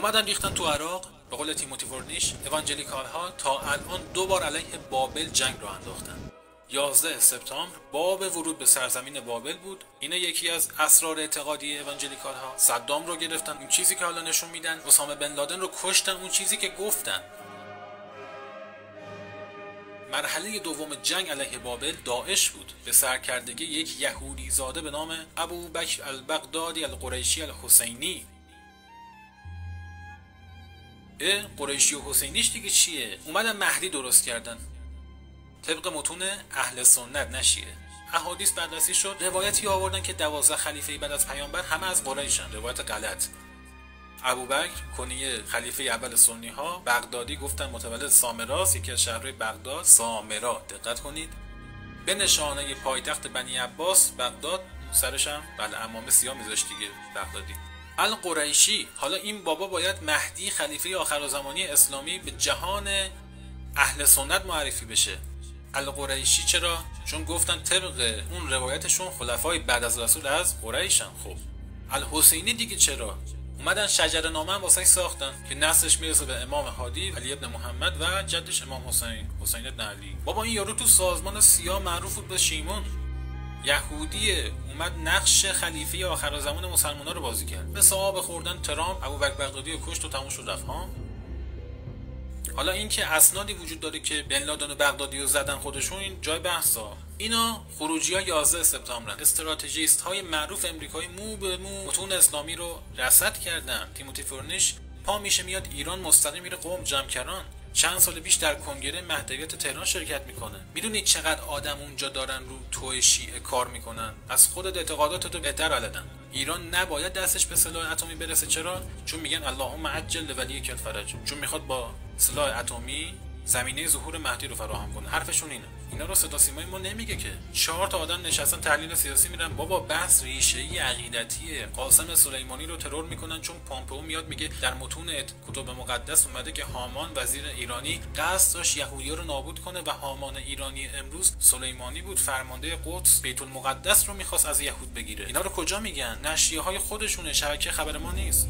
اومدن ریختن تو عراق. به قول تیموتی فورنیش، اوانجلیکال ها تا الان 2 بار علیه بابل جنگ رو انداختن. 11 سپتامبر باب ورود به سرزمین بابل بود. اینه یکی از اسرار اعتقادی اوانجلیکال ها. صدام رو گرفتن، اون چیزی که حالا نشون میدن. اسامه بن لادن رو کشتن، اون چیزی که گفتن. مرحله دوم جنگ علیه بابل داعش بود، به سرکردگی یک یهودی زاده به نام ابوبکر البغدادی القریشی الحسینی. قریشی و حسینیش دیگه چیه؟ اومدن مهدی درست کردن طبق متون اهل سنت نشیه. احادیث بررسی شد، روایتی آوردن که 12 خلیفه بعد از پیامبر همه از قریشن. روایت غلط. ابوبکر کنیه خلیفه اول سنی ها، بغدادی گفتن متولد سامراست، یکی از شهرهای بغداد، سامرا. دقت کنید، به نشانه پایتخت بنی عباس بغداد، سرش هم عمامه سیاه میذاشت دیگه بغدادی. القریشی. حالا این بابا باید مهدی خلیفه آخرزمانی اسلامی به جهان اهل سنت معرفی بشه. القریشی چرا؟ چون گفتن طبق اون روایتشون خلفای بعد از رسول از قریشن. خب الحسینی دیگه چرا؟ اومدن شجره نامه هم واسه ساختن که نسلش میرسه به امام هادی علی ابن محمد و جدش امام حسین ابن علی. بابا این یارو تو سازمان سیاه معروف بود به شیمون. یهودیه، اومد نقش خلیفه آخر زمان مسلمانا رو بازی کرد. به صاحب خوردن ترامپ ابوبکر بغدادی رو کشت و تموم شد رفت ها. حالا این که اسنادی وجود داره که بن لادن و بغدادی رو زدن خودشون، این جای بحثا. اینا خروجی ها 11 سپتامبرن. استراتژیست های معروف امریکایی مو به مو متون اسلامی رو رصد کردن. تیموتی فورنیش پا میشه میاد ایران، مستقیم میره قم جمکران. چند سال پیش در کنگره مهدویت تهران شرکت میکنه. میدونید چقدر آدم اونجا دارن رو توی شیعه کار میکنن؟ از خودت اعتقاداتتو بهتر بلدن. ایران نباید دستش به سلاح اتمی برسه. چرا؟ چون میگن اللهم عجل ولیک الفرج، چون میخواد با سلاح اتمی زمینه ظهور مهدی رو فراهم کنه. حرفشون اینه. اینا رو صدا سیمای ما نمیگه که. 4 تا آدم نشستن تحلیل سیاسی میرن. بابا بحث ریشه‌ای عقیدتیه. قاسم سلیمانی رو ترور میکنن چون پامپئو میاد میگه در متون کتب مقدس اومده که هامان وزیر ایرانی قصد داشت یهودی‌ها رو نابود کنه و هامان ایرانی امروز سلیمانی بود، فرمانده قدس، بیت المقدس رو میخواست از یهود بگیره. اینا رو کجا میگن؟ نشریه‌های خودشونه، شبکه خبر ما نیست.